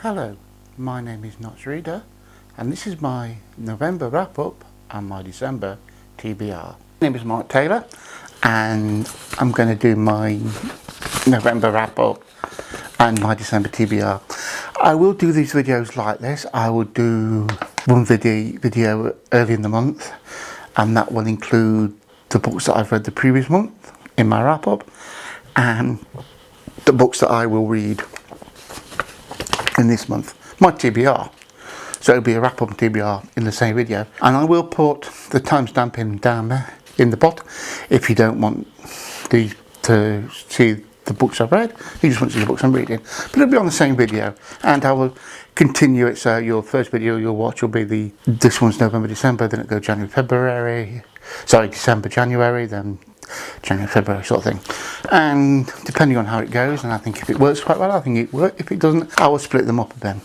Hello, my name is Notch Reader and this is my November wrap up and my December TBR. My name is Mark Taylor and I'm going to do my November wrap up and my December TBR. I will do these videos like this. I will do one video early in the month, and that will include the books that I've read the previous month in my wrap up and the books that I will read in this month, my TBR. So it'll be a wrap up and TBR in the same video, and I will put the timestamp in down there in the bottom if you don't want to see the books I've read, you just want to see the books I'm reading, but it'll be on the same video, and I will continue it. So your first video you'll watch will be this one's November, December, then it'll go January, February, sorry, December, January, then January, February sort of thing, and depending on how it goes, and I think if it works quite well, I think it works. If it doesn't, I will split them up then.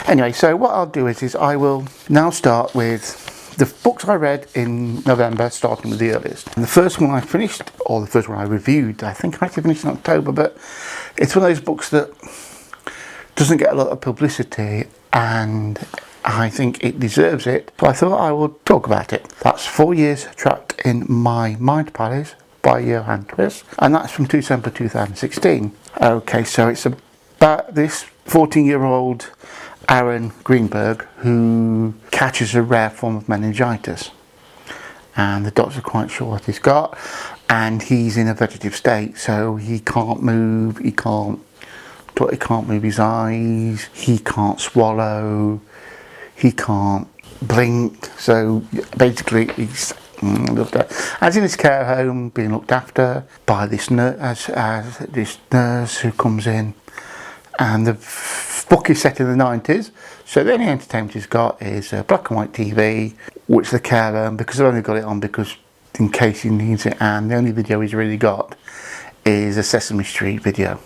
Anyway, so what I'll do is I will now start with the books I read in November, starting with the earliest. And the first one I finished, or the first one I reviewed, I think I actually finished in October, but it's one of those books that doesn't get a lot of publicity, and I think it deserves it, so I thought I would talk about it. That's 4 Years Trapped in My Mind Palace by Johan Twist, and that's from December 2016. Okay, so it's about this 14-year-old Aaron Greenberg who catches a rare form of meningitis, and the doctors are quite sure what he's got, and he's in a vegetative state, so he can't move, he can't move his eyes, he can't swallow, he can't blink. So basically he's as in his care home, being looked after by this nurse, as this nurse who comes in. And the book is set in the 90s, so the only entertainment he's got is a black and white TV, which the care home, because they've only got it on because in case he needs it, and the only video he's really got is a Sesame Street video.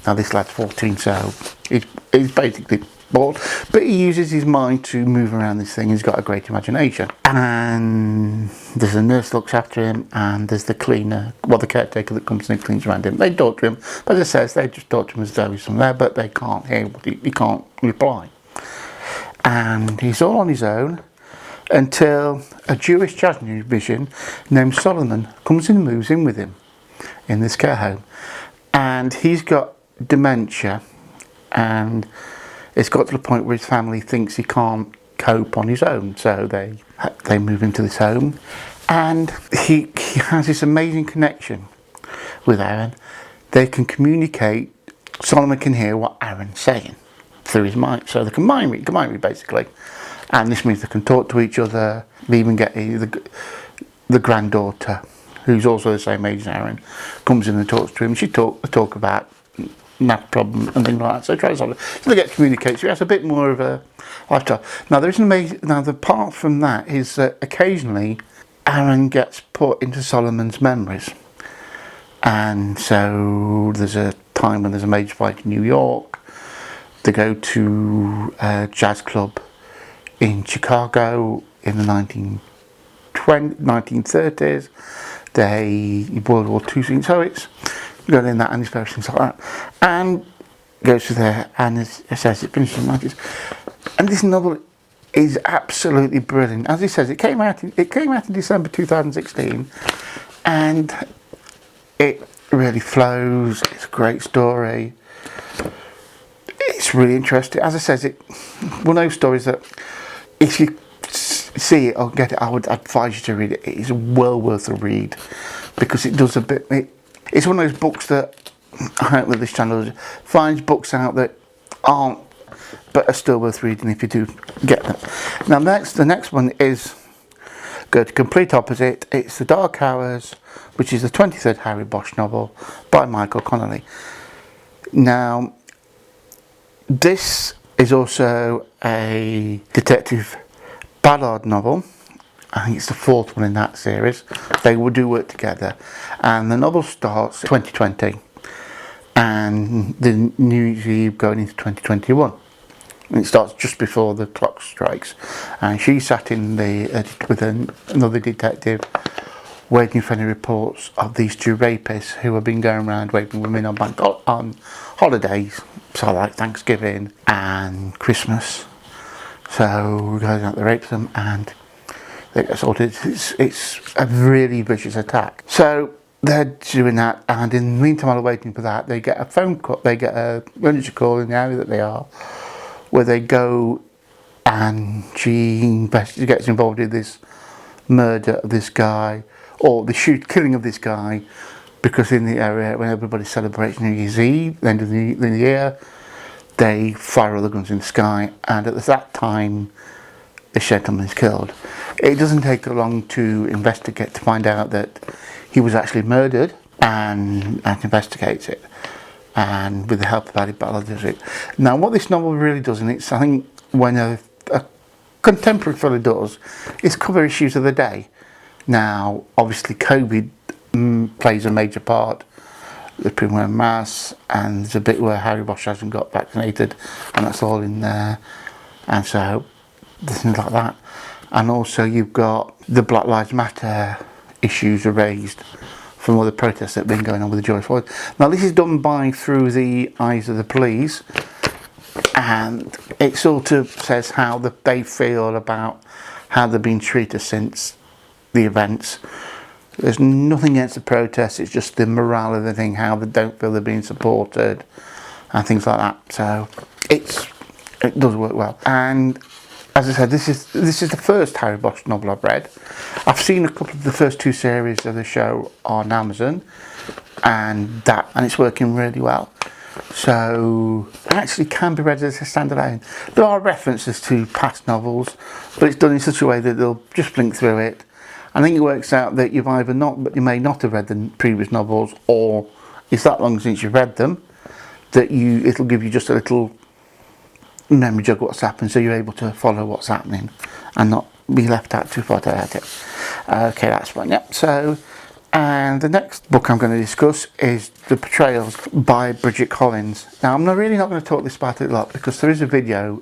Now this lad's 14, so he's basically bored, but he uses his mind to move around this thing. He's got a great imagination, and there's a nurse that looks after him, and there's the cleaner, well, the caretaker that comes in and cleans around him. They talk to him, but as I says, they just talk to him as though he's from there, but they can't hear what he can't reply, and he's all on his own until a Jewish jazz musician named Solomon comes in and moves in with him in this care home, and he's got dementia, and it's got to the point where his family thinks he can't cope on his own, so they move into this home, and he has this amazing connection with Aaron. They can communicate. Solomon can hear what Aaron's saying through his mind, so they can mind read basically, and this means they can talk to each other. They even get the granddaughter, who's also the same age as Aaron, comes in and talks to him. They talk about math problem and things like that, so try to solve it. So they get to communicate, so he has a bit more of a lifestyle. Now there is an amazing, now the part from that is that occasionally Aaron gets put into Solomon's memories, and so there's a time when there's a major fight in New York. They go to a jazz club in Chicago in the 1930s. World War II scene, so it's going in that, and it's various things like that, and goes to there, and it says it finishes in the 90s. And this novel is absolutely brilliant. As he says, it came out in December 2016, and it really flows. It's a great story. It's really interesting. As I says, it's one of those stories that if you see it or get it, I would advise you to read it. It is well worth a read, because it does a bit. It's one of those books that I hope that this channel finds books out that aren't, but are still worth reading if you do get them. Now the next one is go to complete opposite. It's The Dark Hours, which is the 23rd Harry Bosch novel by Michael Connelly. Now this is also a detective ballad novel. I think it's the fourth one in that series. They will do work together, and the novel starts 2020 and the new year going into 2021, and it starts just before the clock strikes, and she sat in with another detective waiting for any reports of these two rapists who have been going around raping women on holidays, so like Thanksgiving and Christmas. So we're going out to rape them, and they get sorted. It's a really vicious attack. So they're doing that, and in the meantime, while waiting for that, they get a phone call. They get a emergency call in the area that they are, where they go, and she gets involved in this murder of this guy, or the killing of this guy, because in the area when everybody celebrates New Year's Eve, the end of the year, they fire all the guns in the sky, and at that time this gentleman is killed. It doesn't take long to investigate to find out that he was actually murdered, and investigates it, and with the help of Bella does it. Now what this novel really does, and it's I think when a contemporary film does, is cover issues of the day. Now obviously COVID plays a major part. The people wearing masks, and there's a bit where Harry Bosch hasn't got vaccinated, and that's all in there, and so things like that. And also you've got the Black Lives Matter issues are raised from all the protests that have been going on with the George Floyd. Now this is done through the eyes of the police, and it sort of says how they feel about how they've been treated since the events. There's nothing against the protests, it's just the morale of the thing, how they don't feel they're being supported and things like that. So it does work well. And as I said, this is the first Harry Bosch novel I've read. I've seen a couple of the first two series of the show on Amazon, and it's working really well. So it actually can be read as a standalone. There are references to past novels, but it's done in such a way that they'll just blink through it. I think it works out that you may not have read the previous novels, or it's that long since you've read them that it'll give you just a little memory jog what's happened, so you're able to follow what's happening and not be left out too far at it. Okay, that's fine. Yep. So, and the next book I'm going to discuss is The Betrayals by Bridget Collins. Now I'm really not going to talk about it a lot because there is a video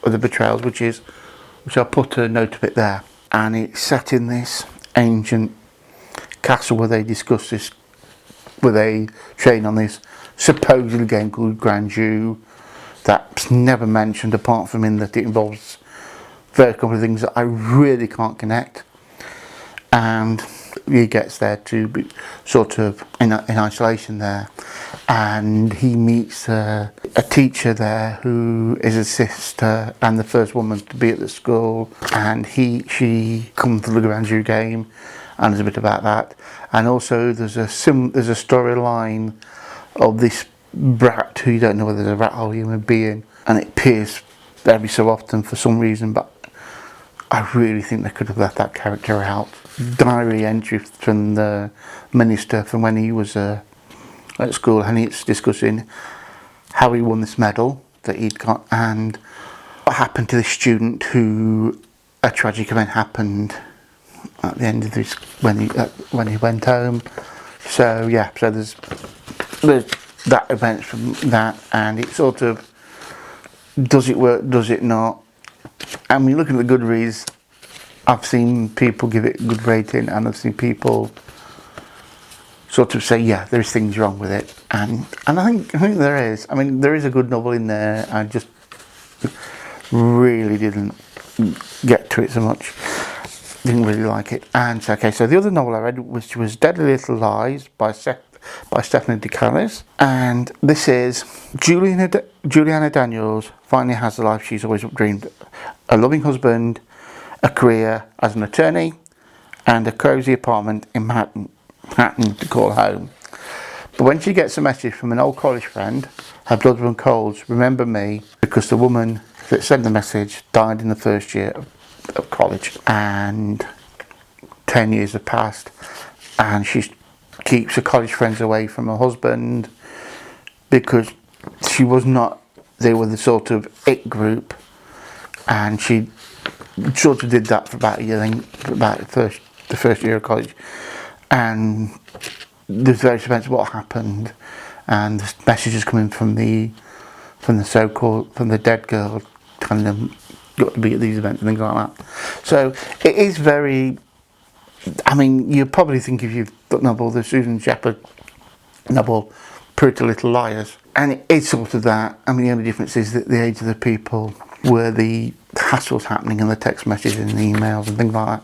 of The Betrayals, which I'll put a note of it there. And it's set in this ancient castle where they discuss this, where they train on this supposedly game called Grand Jeu that's never mentioned, apart from in that it involves very couple of things that I really can't connect. And he gets there to be sort of in isolation there, and he meets a teacher there who is a sister and the first woman to be at the school, and she comes to the Grand Jeu game, and there's a bit about that. And also there's a storyline of this brat who you don't know whether it's a rat or a human being, and it appears every so often for some reason, but I really think they could have left that character out. Diary entry from the minister from when he was at school, and it's discussing how he won this medal that he'd got, and what happened to this student who a tragic event happened at the end of this when he went home. So yeah, so there's that event from that, and it sort of, does it work, does it not? I mean, looking at the Goodreads, I've seen people give it a good rating, and I've seen people sort of say, yeah, there's things wrong with it, and I think there is. I mean, there is a good novel in there. I just really didn't get to it so much. Didn't really like it. And okay, so the other novel I read was Deadly Little Lies by Stephanie DeCalis, and this is Juliana Daniels finally has the life she's always dreamed: a loving husband, a career as an attorney, and a cosy apartment in Manhattan to call home. But when she gets a message from an old college friend, her blood runs cold. Remember me, because the woman that sent the message died in the first year of college, and 10 years have passed, and she keeps her college friends away from her husband because she was not, they were the sort of it group, and she sort of did that for about a year, for about the first year of college, and there's various events of what happened, and the messages coming from the dead girl telling them got to be at these events and things like that. So it is very I mean, you probably think if you've got novel, the Susan Shepherd novel, Pretty Little Liars, and it is sort of that. I mean, the only difference is that the age of the people where the hassles happening and the text messages and the emails and things like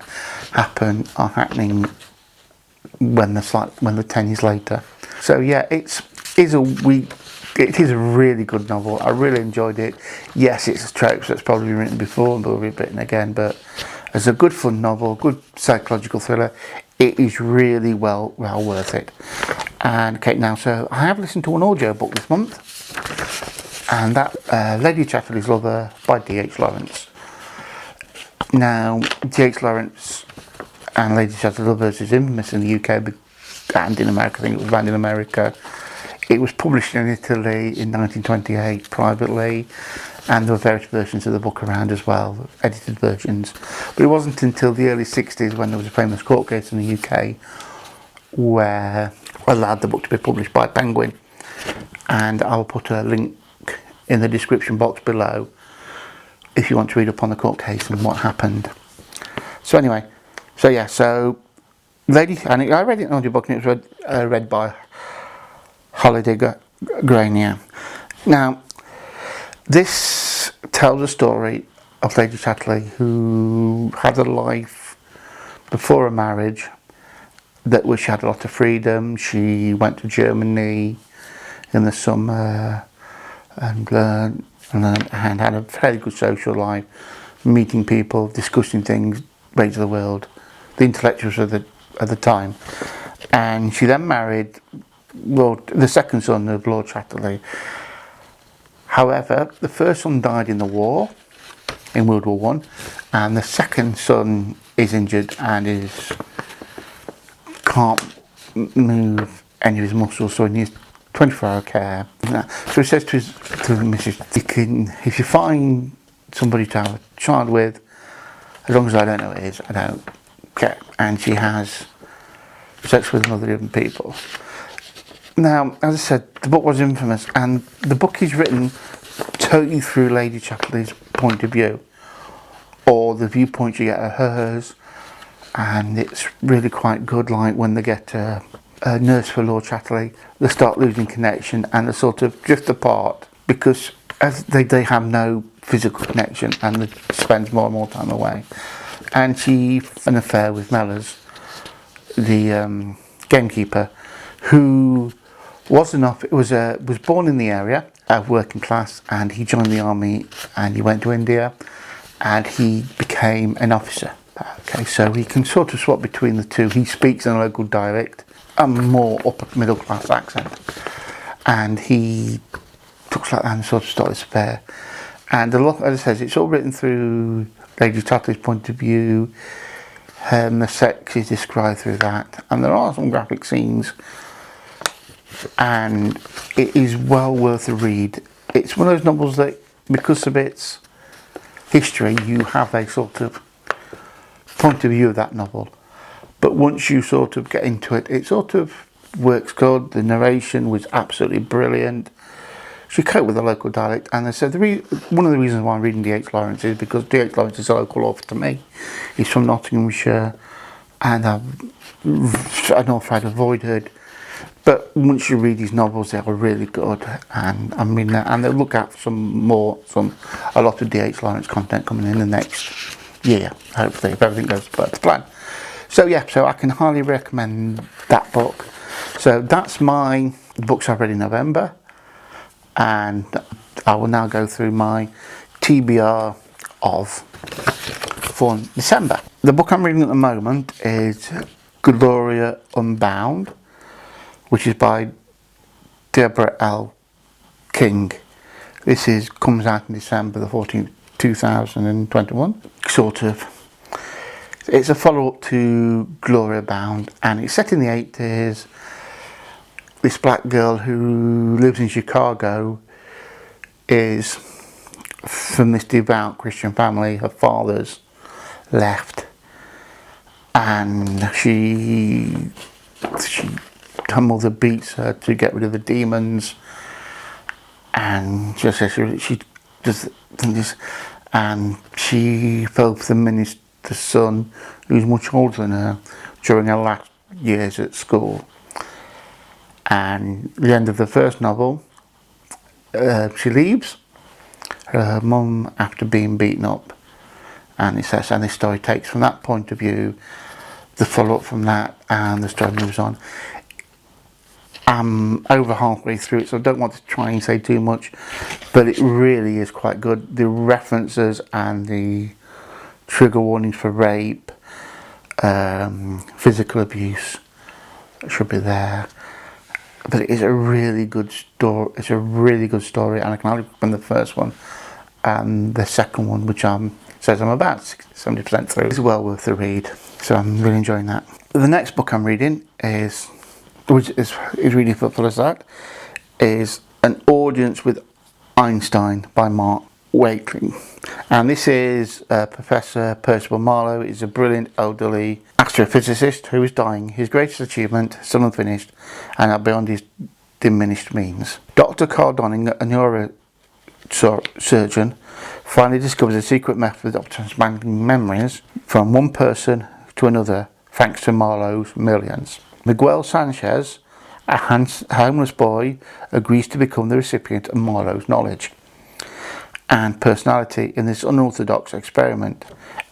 that are happening when the 10 years later. So yeah, it is a really good novel. I really enjoyed it. Yes, it's a trope that's probably been written before and will be written again, but as a good fun novel, good psychological thriller, it is really well worth it. And okay, now, so I have listened to an audio book this month, and that Lady Chatterley's Lover by D.H. Lawrence. Now, D.H. Lawrence and Lady Chatterley's Lover is infamous in the UK and in America. I think it was banned in America. It was published in Italy in 1928 privately, and there were various versions of the book around as well, edited versions. But it wasn't until the early 60s when there was a famous court case in the UK where allowed the book to be published by Penguin, and I'll put a link in the description box below if you want to read up on the court case and what happened. So anyway, so yeah, so and I read it in an audiobook, and it was read by Holiday Granier. Now, this tells a story of Lady Chatterley, who had a life before her marriage where she had a lot of freedom. She went to Germany in the summer and learned and had a very good social life, meeting people, discussing things, ways of the world, the intellectuals of the time. And she then married the second son of Lord Chatterley. However, the first son died in the war, in World War One, and the second son is injured and can't move any of his muscles, so he needs 24-hour care. So he says to Mrs. if you find somebody to have a child with, as long as I don't know who it is, I don't care. And she has sex with other different people. Now, as I said, the book was infamous, and the book is written totally through Lady Chatterley's point of view, or the viewpoint you get of hers, and it's really quite good. Like when they get a nurse for Lord Chatterley, they start losing connection and they sort of drift apart because as they have no physical connection, and they spend more and more time away. And she an affair with Mellors, the gamekeeper, who was born in the area, working class, and he joined the army and he went to India and he became an officer. Okay, so he can sort of swap between the two. He speaks in a local dialect, a more upper middle class accent, and he talks like that and sort of started this affair. And a lot, as I said, it's all written through Lady Chatterley's point of view. The sex is described through that, and there are some graphic scenes, and it is well worth a read. It's one of those novels that, because of its history, you have a sort of point of view of that novel, but once you sort of get into it, it sort of works good. The narration was absolutely brilliant. She coped with the local dialect, and I said one of the reasons why I'm reading D.H. Lawrence is because D.H. Lawrence is a local author to me. He's from Nottinghamshire, and I'd avoided. But once you read these novels, they are really good, and I mean, and they'll look out for a lot of D.H. Lawrence content coming in the next year, hopefully, if everything goes to plan. So yeah, so I can highly recommend that book. So that's my books I've read in November, and I will now go through my TBR for December. The book I'm reading at the moment is Gloria Unbound, which is by Deborah L. King. This comes out in December the 14th, 2021. It's a follow-up to Gloria Bound, and it's set in the 80s. This black girl who lives in Chicago is from this devout Christian family. Her father's left, and her mother beats her to get rid of the demons, and she does things, and she fell for the son, who's much older than her, during her last years at school. And at the end of the first novel, she leaves her mum after being beaten up, and it says, and this story takes from that point of view, the follow-up from that, and the story moves on. I'm over halfway through it, so I don't want to try and say too much, but it really is quite good. The references and the trigger warnings for rape, physical abuse should be there. But it is a really good story. It's a really good story, and I can only recommend the first one, and the second one, which says I'm about 70% through, is well worth the read. So I'm really enjoying that. The next book I'm reading is, which is really full of that, is An Audience with Einstein by Mark Wakeling. And this is Professor Percival Marlowe. Is a brilliant elderly astrophysicist who is dying. His greatest achievement, still unfinished, and are beyond his diminished means. Dr. Carl Donning, a neurosurgeon, finally discovers a secret method of transplanting memories from one person to another, thanks to Marlowe's millions. Miguel Sanchez, a homeless boy, agrees to become the recipient of Marlowe's knowledge and personality in this unorthodox experiment,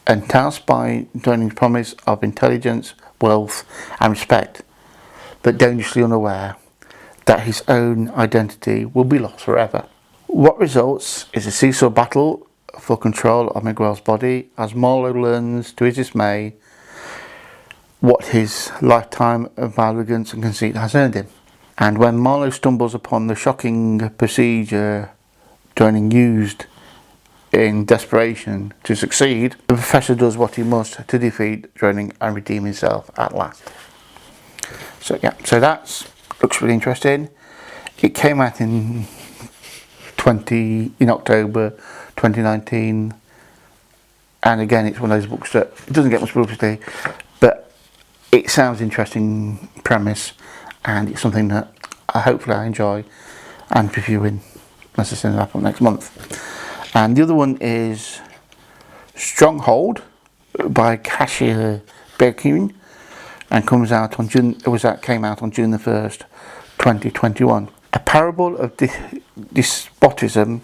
enticed by Donning's promise of intelligence, wealth and respect, but dangerously unaware that his own identity will be lost forever. What results is a seesaw battle for control of Miguel's body as Marlowe learns, to his dismay, what his lifetime of arrogance and conceit has earned him. And when Marlowe stumbles upon the shocking procedure Donning used in desperation to succeed, the professor does what he must to defeat Donning and redeem himself at last. So yeah, so that looks really interesting. It came out in October 2019, and again it's one of those books that doesn't get much publicity, but it sounds interesting premise, and it's something that hopefully I enjoy and reviewing, as I said, up next month. And the other one is Stronghold by Kasia Bekin, and came out on June the 1st, 2021. A parable of despotism,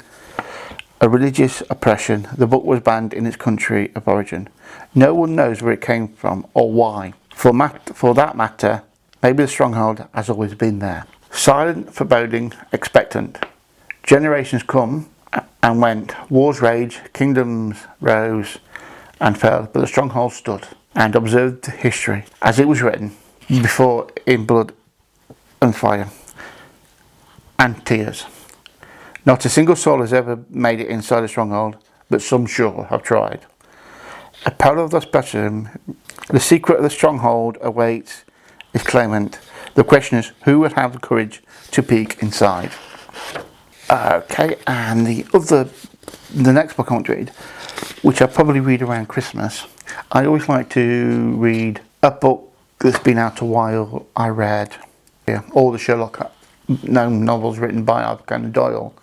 a religious oppression. The book was banned in its country of origin. No one knows where it came from or why. For that matter, maybe the stronghold has always been there. Silent, foreboding, expectant. Generations come and went. Wars raged, kingdoms rose and fell, but the stronghold stood and observed history as it was written before in blood and fire and tears. Not a single soul has ever made it inside the stronghold, but some sure have tried. A parallel of despotism, the secret of the stronghold awaits its claimant. The question is, who will have the courage to peek inside? Okay, and the next book I want to read, which I'll probably read around Christmas. I always like to read a book that's been out a while. I read all the Sherlock novels written by Arthur Conan Doyle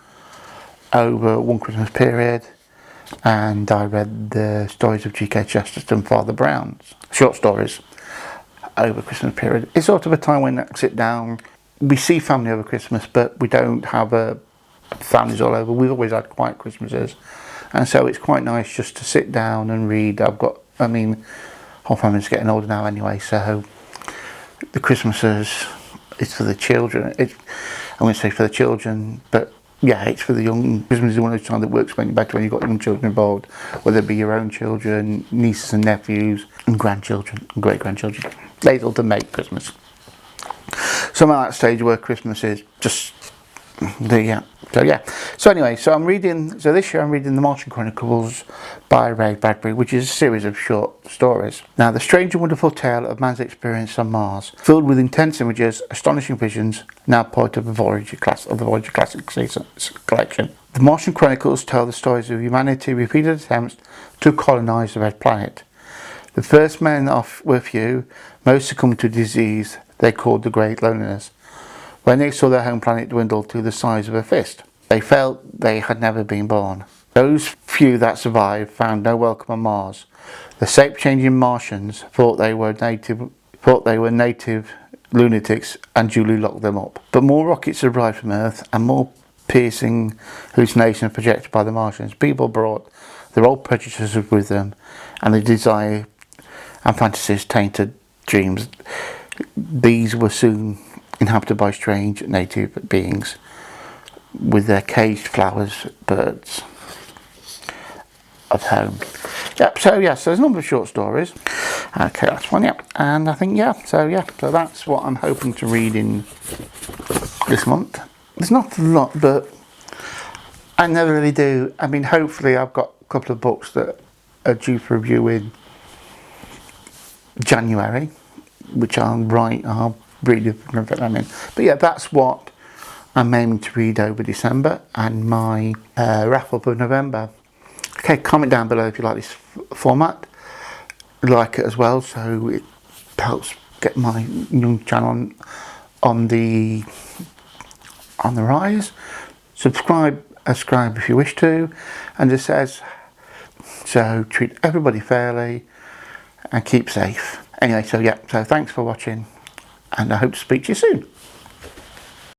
over one Christmas period, and I read the stories of G.K. Chesterton, Father Brown's short stories over Christmas period. It's sort of a time when I sit down. We see family over Christmas, but we don't have families all over. We've always had quiet Christmases, and so it's quite nice just to sit down and read. Whole family's getting older now anyway, so the Christmases, it's for the children. I wouldn't say for the children, but yeah, it's for the young. Christmas is one of those times that works better when you've got young children involved, whether it be your own children, nieces and nephews, and grandchildren, and great-grandchildren. They all to make Christmas. So I'm at that stage where Christmas is just So anyway, this year I'm reading The Martian Chronicles by Ray Bradbury, which is a series of short stories. Now, the strange and wonderful tale of man's experience on Mars, filled with intense images, astonishing visions, now part of the Voyager Classics collection. The Martian Chronicles tell the stories of humanity's repeated attempts to colonize the red planet. The first men were few, most succumbed to disease they called the Great Loneliness. When they saw their home planet dwindle to the size of a fist, they felt they had never been born. Those few that survived found no welcome on Mars. The shape-changing Martians thought they were native lunatics and duly locked them up. But more rockets arrived from Earth and more piercing hallucinations projected by the Martians. People brought their old prejudices with them, and the desire and fantasies tainted dreams. These were soon inhabited by strange native beings with their caged flowers, birds of home. Yep, so yes, so there's a number of short stories. Okay, that's one, yep. And I think, so that's what I'm hoping to read in this month. There's not a lot, but I never really do. I mean, hopefully I've got a couple of books that are due for review in January, which I'll read if I can fit them in. But yeah, that's what I'm aiming to read over December, and my wrap up of November. Okay, comment down below if you like this format. Like it as well, so it helps get my young channel on the rise. Subscribe if you wish to, and it says so. Treat everybody fairly and keep safe. Anyway, so thanks for watching, and I hope to speak to you soon.